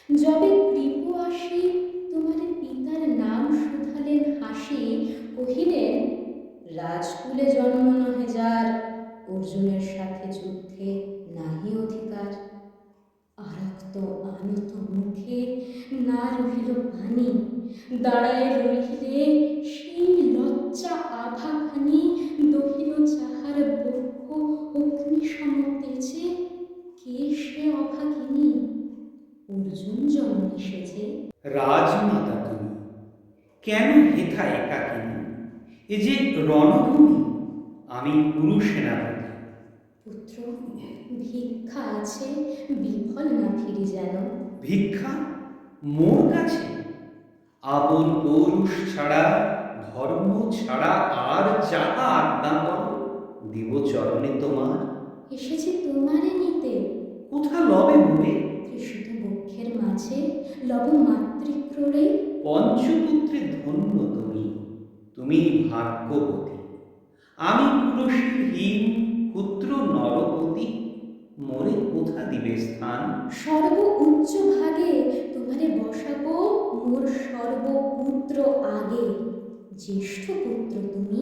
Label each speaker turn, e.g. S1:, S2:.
S1: যবে কৃপ আসি তোমার পিতার নাম শুধালেন হাসি, কহিলেন রাজকুলে জন্ম নহে যার, অর্জুনের সাথে যুদ্ধে নাহি অধিকার। আরক্ত আনত মুখে না রহিল পানি, দাঁড়ায় রহিলে সেই লজ্জা আভাখানি, দহিল যাহার বক্ষ অগ্নি সমতেছে, কে সে অভাগিনী? অর্জুন জন্মে সেজে।
S2: রাজমাতা তুমি, কেন হেথা একাকিনী? এ যে রণভূমি, আমি পুরুষ সেনাপতি।
S1: পুত্র, ভিক্ষা আছে, বিফল না ফিরি যেন।
S2: ভিক্ষা মোর কাছে? আপন পৌরুষ ছাড়া, ধর্ম ছাড়া আর যাহা আজ্ঞা করো, দিব চরণে তোমার।
S1: এসেছি তোমারে নিতে।
S2: কোথা লবে মোরে?
S1: তৃষিত বক্ষের মাঝে লব মাতৃক্রোড়ে।
S2: পঞ্চপুত্রে ধন্য তুমি, তুমি ভাগ্যবতী। আমি কুলশীলহীন ক্ষুদ্র নরপতি, মোরে কোথা দিবে স্থান?
S1: সর্ব উচ্চ ভাগে তোমারে বসাবো মোর সর্বপুত্র আগে। জ্যেষ্ঠ পুত্র তুমি,